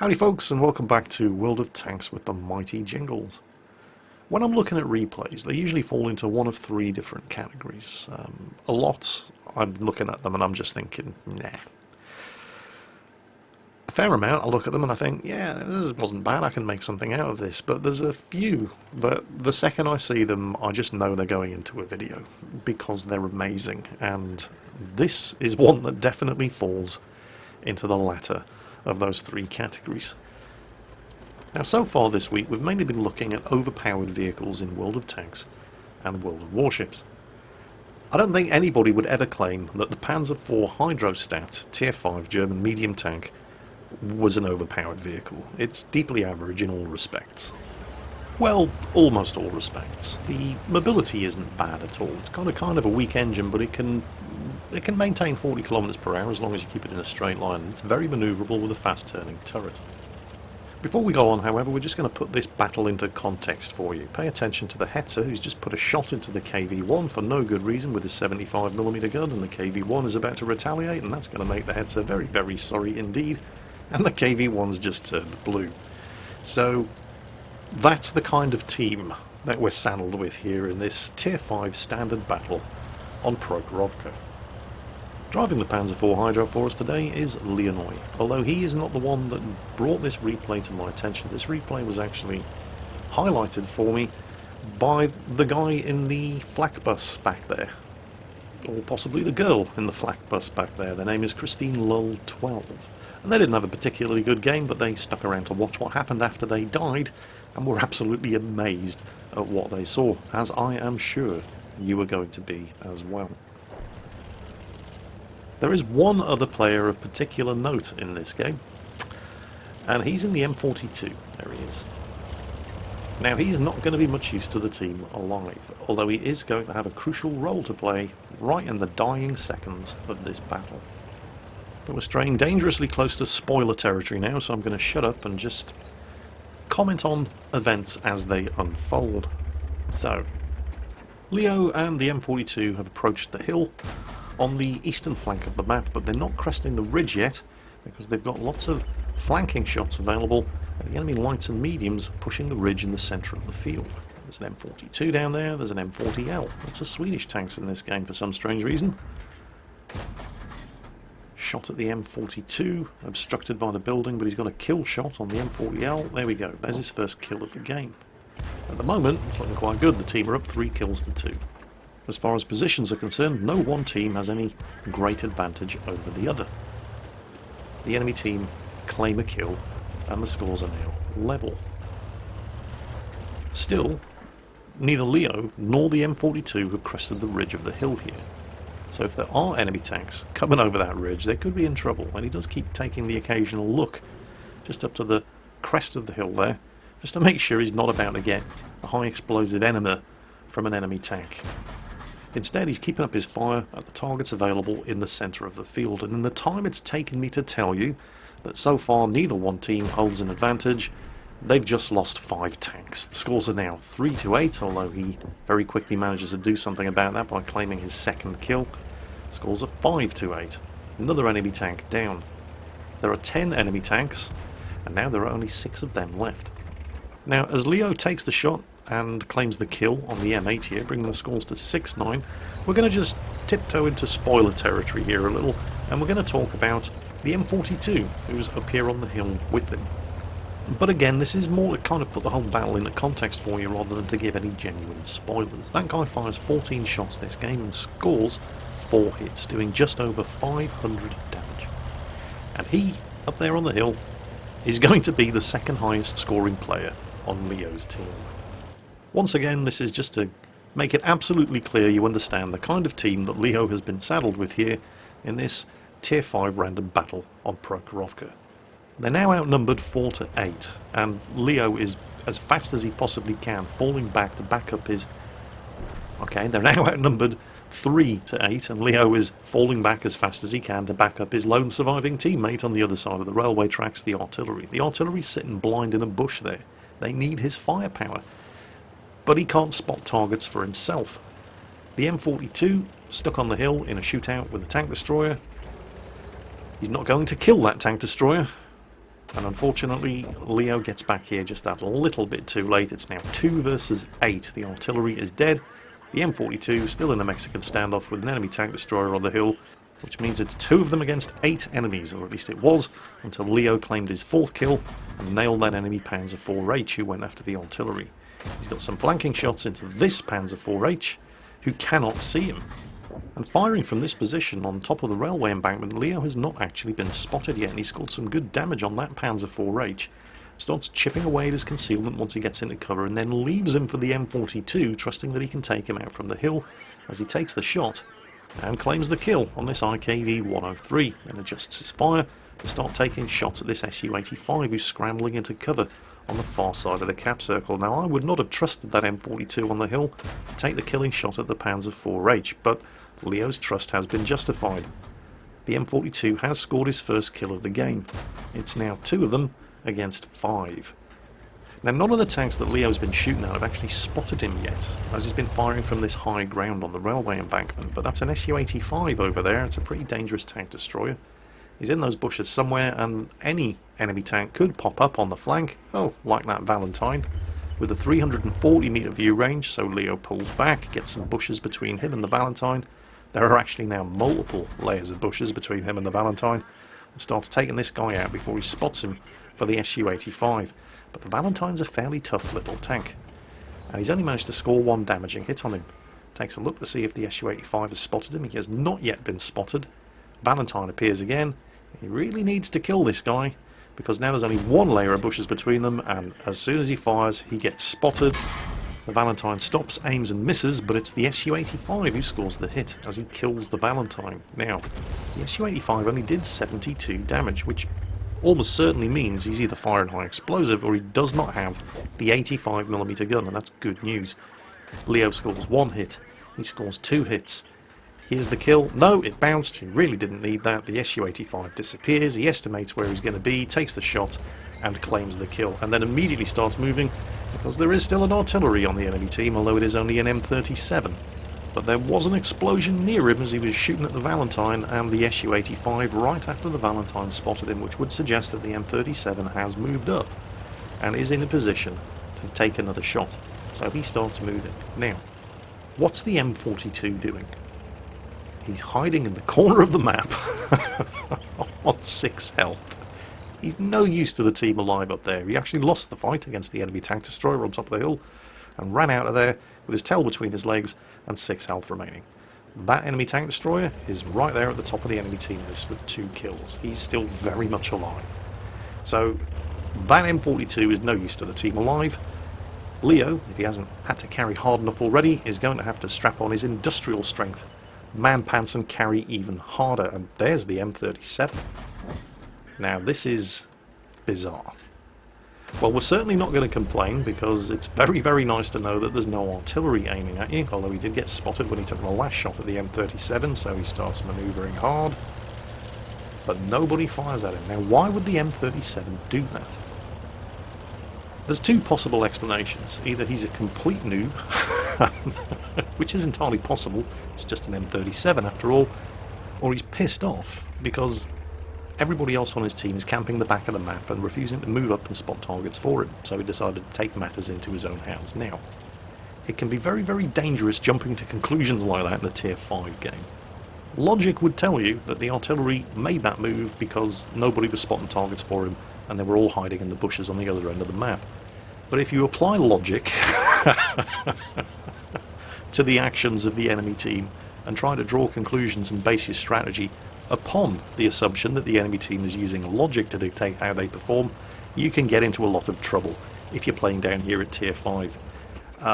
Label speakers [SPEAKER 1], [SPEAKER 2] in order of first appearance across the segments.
[SPEAKER 1] Howdy folks, and welcome back to World of Tanks with the mighty Jingles. When I'm looking at replays, they usually fall into one of three different categories. A lot, I'm looking at them and I'm just thinking, nah. A fair amount, I look at them and I think, yeah, this wasn't bad, I can make something out of this. But there's a few that the second I see them, I just know they're going into a video because they're amazing. And this is one that definitely falls into the latter of those three categories. Now, so far this week we've mainly been looking at overpowered vehicles in World of Tanks and World of Warships. I don't think anybody would ever claim that the Panzer IV Hydrostat Tier 5 German medium tank was an overpowered vehicle. It's deeply average in all respects. Well, almost all respects. The mobility isn't bad at all. It's got a kind of a weak engine, but it can maintain 40 kilometers per hour as long as you keep it in a straight line. It's very maneuverable with a fast turning turret. Before we go on, however, we're just going to put this battle into context for you. Pay attention to the Hetzer, who's just put a shot into the KV-1 for no good reason with his 75mm gun, and the KV-1 is about to retaliate, and that's going to make the Hetzer very, very sorry indeed. And the KV-1's just turned blue. So that's the kind of team that we're saddled with here in this Tier 5 standard battle on Prokhorovka. Driving the Panzer IV Hydro for us today is Leonoy, although he is not the one that brought this replay to my attention. This replay was actually highlighted for me by the guy in the flak bus back there, or possibly the girl in the flak bus back there. Their name is Christine Lull 12, and they didn't have a particularly good game, but they stuck around to watch what happened after they died and were absolutely amazed at what they saw, as I am sure you are going to be as well. There is one other player of particular note in this game, and he's in the M42. There he is. Now, he's not going to be much use to the team alive, although he is going to have a crucial role to play right in the dying seconds of this battle. But we're straying dangerously close to spoiler territory now, so I'm going to shut up and just comment on events as they unfold. So, Leo and the M42 have approached the hill on the eastern flank of the map, but they're not cresting the ridge yet because they've got lots of flanking shots available and the enemy lights and mediums pushing the ridge in the centre of the field. There's an M42 down there, there's an M40L. That's a Swedish tanks in this game for some strange reason. Shot at the M42, obstructed by the building, but he's got a kill shot on the M40L. There we go, there's his first kill of the game. At the moment, it's looking quite good. The team are up 3 kills to 2. As far as positions are concerned, no one team has any great advantage over the other. The enemy team claim a kill, and the scores are now level. Still, neither Leo nor the M42 have crested the ridge of the hill here. So if there are enemy tanks coming over that ridge, they could be in trouble, and he does keep taking the occasional look just up to the crest of the hill there, just to make sure he's not about to get a high explosive enema from an enemy tank. Instead, he's keeping up his fire at the targets available in the centre of the field, and in the time it's taken me to tell you that so far neither one team holds an advantage, they've just lost 5 tanks. The scores are now 3-8, although he very quickly manages to do something about that by claiming his second kill. Scores are 5-8. Another enemy tank down. There are 10 enemy tanks, and now there are only 6 of them left. Now, as Leo takes the shot and claims the kill on the M8 here, bringing the scores to 6-9, we're going to just tiptoe into spoiler territory here a little, and we're going to talk about the M42, who's up here on the hill with him. But again, this is more to kind of put the whole battle into context for you rather than to give any genuine spoilers. That guy fires 14 shots this game and scores 4 hits, doing just over 500 damage. And he, up there on the hill, is going to be the second highest scoring player on Leo's team. Once again, this is just to make it absolutely clear you understand the kind of team that Leo has been saddled with here in this Tier 5 random battle on Prokhorovka. They're now outnumbered 4-8, and Leo is as fast as he possibly can, falling back to back up his... Okay, they're now outnumbered 3-8, and Leo is falling back as fast as he can to back up his lone surviving teammate on the other side of the railway tracks, the artillery. The artillery's sitting blind in a bush there. They need his firepower. But he can't spot targets for himself. The M42, stuck on the hill in a shootout with a tank destroyer. He's not going to kill that tank destroyer. And unfortunately, Leo gets back here just that little bit too late. It's now 2 versus 8. The artillery is dead. The M42 still in a Mexican standoff with an enemy tank destroyer on the hill, which means it's 2 of them against 8 enemies, or at least it was, until Leo claimed his 4th kill and nailed that enemy Panzer IV-H who went after the artillery. He's got some flanking shots into this Panzer IV-H, who cannot see him. And firing from this position on top of the railway embankment, Leo has not actually been spotted yet, and he scored some good damage on that Panzer IV-H. Starts chipping away at his concealment once he gets into cover, and then leaves him for the M42, trusting that he can take him out from the hill as he takes the shot and claims the kill on this IKV-103, then adjusts his fire to start taking shots at this Su-85 who's scrambling into cover on the far side of the cap circle. Now, I would not have trusted that M42 on the hill to take the killing shot at the Panzer IV-H, but Leo's trust has been justified. The M42 has scored his first kill of the game. It's now 2 of them against 5. Now, none of the tanks that Leo's been shooting at have actually spotted him yet, as he's been firing from this high ground on the railway embankment, but that's an Su-85 over there. It's a pretty dangerous tank destroyer. He's in those bushes somewhere, and any enemy tank could pop up on the flank, like that Valentine, with a 340 metre view range, so Leo pulls back, gets some bushes between him and the Valentine. There are actually now multiple layers of bushes between him and the Valentine, and starts taking this guy out before he spots him for the Su-85. But the Valentine's a fairly tough little tank, and he's only managed to score 1 damaging hit on him. Takes a look to see if the Su-85 has spotted him. He has not yet been spotted. Valentine appears again. He really needs to kill this guy, because now there's only 1 layer of bushes between them, and as soon as he fires, he gets spotted. The Valentine stops, aims and misses, but it's the Su-85 who scores the hit as he kills the Valentine. Now, the Su-85 only did 72 damage, which almost certainly means he's either firing high explosive or he does not have the 85mm gun, and that's good news. Leo scores 1 hit, he scores 2 hits. Here's the kill. No, it bounced. He really didn't need that. The Su-85 disappears. He estimates where he's going to be, takes the shot, and claims the kill. And then immediately starts moving, because there is still an artillery on the enemy team, although it is only an M37. But there was an explosion near him as he was shooting at the Valentine and the Su-85 right after the Valentine spotted him, which would suggest that the M37 has moved up and is in a position to take another shot. So he starts moving. Now, what's the M42 doing? He's hiding in the corner of the map on 6 health. He's no use to the team alive up there. He actually lost the fight against the enemy tank destroyer on top of the hill and ran out of there with his tail between his legs and 6 health remaining. That enemy tank destroyer is right there at the top of the enemy team list with 2 kills. He's still very much alive. So that M42 is no use to the team alive. Leo, if he hasn't had to carry hard enough already, is going to have to strap on his industrial strength man pants and carry even harder, and there's the M37. Now this is bizarre. Well, we're certainly not going to complain, because it's very, very nice to know that there's no artillery aiming at you, although he did get spotted when he took the last shot at the M37, so he starts manoeuvring hard. But nobody fires at him. Now, why would the M37 do that? There's 2 possible explanations. Either he's a complete noob, which is entirely possible, it's just an M37 after all, or he's pissed off because everybody else on his team is camping the back of the map and refusing to move up and spot targets for him, so he decided to take matters into his own hands. Now, it can be very, very dangerous jumping to conclusions like that in a Tier 5 game. Logic would tell you that the artillery made that move because nobody was spotting targets for him and they were all hiding in the bushes on the other end of the map. But if you apply logic to the actions of the enemy team and try to draw conclusions and base your strategy upon the assumption that the enemy team is using logic to dictate how they perform, you can get into a lot of trouble if you're playing down here at Tier 5.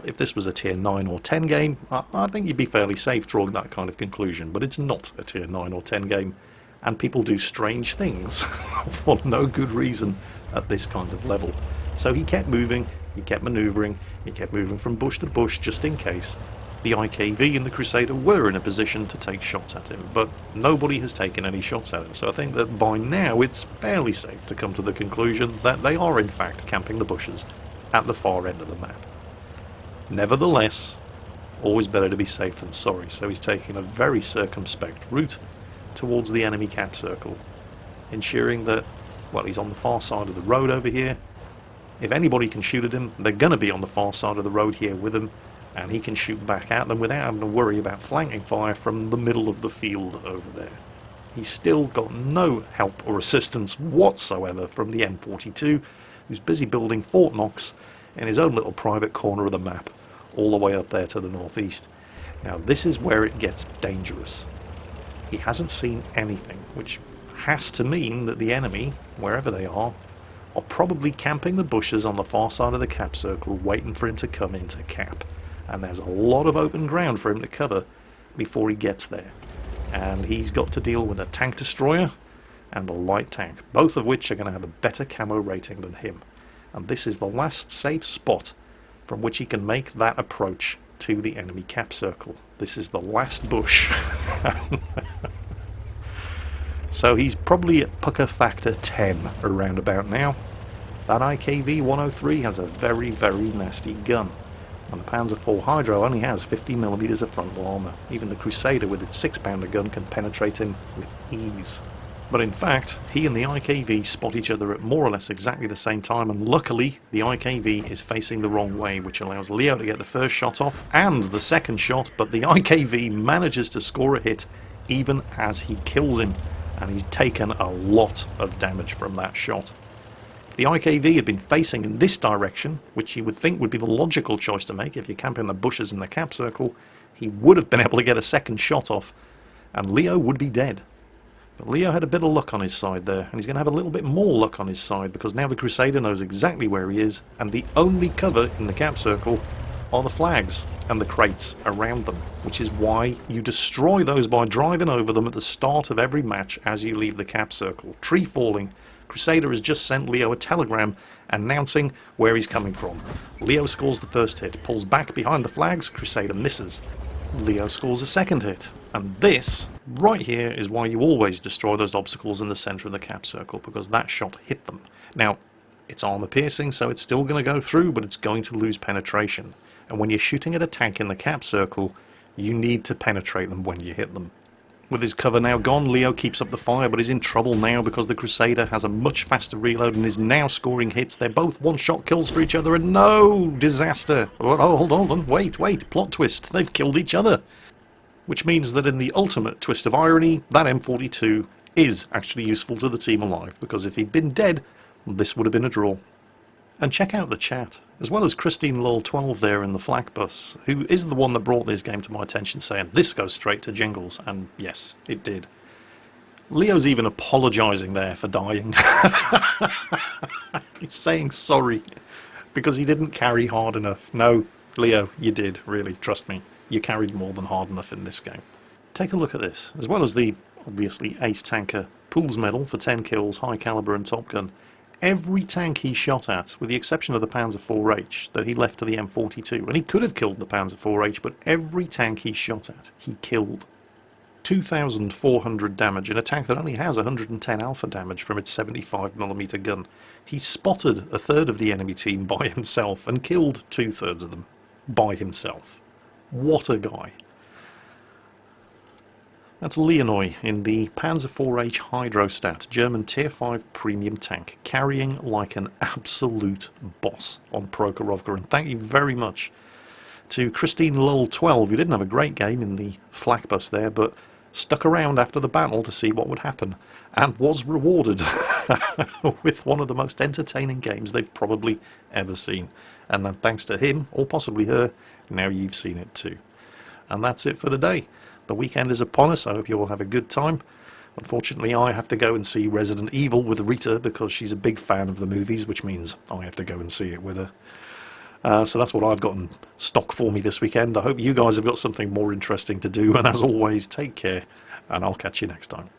[SPEAKER 1] If this was a Tier 9 or 10 game, I think you'd be fairly safe drawing that kind of conclusion, but it's not a Tier 9 or 10 game, and people do strange things for no good reason at this kind of level. So he kept moving, he kept manoeuvring, he kept moving from bush to bush just in case the IKV and the Crusader were in a position to take shots at him, but nobody has taken any shots at him, so I think that by now it's fairly safe to come to the conclusion that they are in fact camping the bushes at the far end of the map. Nevertheless, always better to be safe than sorry, so he's taking a very circumspect route towards the enemy cap circle, ensuring that Well, he's on the far side of the road over here. If anybody can shoot at him, they're going to be on the far side of the road here with him, and he can shoot back at them without having to worry about flanking fire from the middle of the field over there. He's still got no help or assistance whatsoever from the M42, who's busy building Fort Knox in his own little private corner of the map, all the way up there to the northeast. Now this is where it gets dangerous. He hasn't seen anything, which has to mean that the enemy, wherever they are probably camping the bushes on the far side of the cap circle, waiting for him to come into cap. And there's a lot of open ground for him to cover before he gets there. And he's got to deal with a tank destroyer and a light tank, both of which are going to have a better camo rating than him. And this is the last safe spot from which he can make that approach to the enemy cap circle. This is the last bush. So he's probably at pucker factor 10 around about now. That IKV-103 has a very, very nasty gun. And the Panzer IV Hydro only has 50mm of frontal armour. Even the Crusader with its 6-pounder gun can penetrate him with ease. But in fact, he and the IKV spot each other at more or less exactly the same time, and luckily the IKV is facing the wrong way, which allows Leo to get the first shot off and the second shot, but the IKV manages to score a hit even as he kills him, and he's taken a lot of damage from that shot. If the IKV had been facing in this direction, which you would think would be the logical choice to make if you camp in the bushes in the cap circle, he would have been able to get a second shot off, and Leo would be dead. But Leo had a bit of luck on his side there, and he's going to have a little bit more luck on his side, because now the Crusader knows exactly where he is, and the only cover in the cap circle are the flags and the crates around them, which is why you destroy those by driving over them at the start of every match as you leave the cap circle. Tree falling. Crusader has just sent Leo a telegram announcing where he's coming from. Leo scores the first hit, pulls back behind the flags, Crusader misses. Leo scores a second hit, and this right here is why you always destroy those obstacles in the centre of the cap circle, because that shot hit them. Now, it's armour piercing, so it's still going to go through, but it's going to lose penetration. And when you're shooting at a tank in the cap circle, you need to penetrate them when you hit them. With his cover now gone, Leo keeps up the fire, but is in trouble now because the Crusader has a much faster reload and is now scoring hits. They're both one-shot kills for each other, and no! Disaster! Oh, hold on, wait, plot twist. They've killed each other. Which means that in the ultimate twist of irony, that M42 is actually useful to the team alive, because if he'd been dead, this would have been a draw. And check out the chat, as well as Christine Lol 12 there in the flak bus, who is the one that brought this game to my attention, saying this goes straight to Jingles, and yes, it did. Leo's even apologising there for dying. He's saying sorry, because he didn't carry hard enough. No, Leo, you did, really, trust me. You carried more than hard enough in this game. Take a look at this, as well as the, obviously, Ace Tanker Pools Medal for 10 kills, High Caliber and Top Gun. Every tank he shot at, with the exception of the Panzer IV-H that he left to the M42, and he could have killed the Panzer IV-H, but every tank he shot at, he killed. 2,400 damage in a tank that only has 110 alpha damage from its 75mm gun. He spotted a third of the enemy team by himself and killed 2/3 of them by himself. What a guy. That's Leonoy in the Panzer IV-H Hydrostat, German Tier 5 premium tank, carrying like an absolute boss on Prokhorovka. And thank you very much to Christine Lull 12, who didn't have a great game in the flak bus there, but stuck around after the battle to see what would happen, and was rewarded with one of the most entertaining games they've probably ever seen. And thanks to him, or possibly her, now you've seen it too. And that's it for today. The weekend is upon us. I hope you all have a good time. Unfortunately, I have to go and see Resident Evil with Rita because she's a big fan of the movies, which means I have to go and see it with her. So that's what I've got in stock for me this weekend. I hope you guys have got something more interesting to do. And as always, take care, and I'll catch you next time.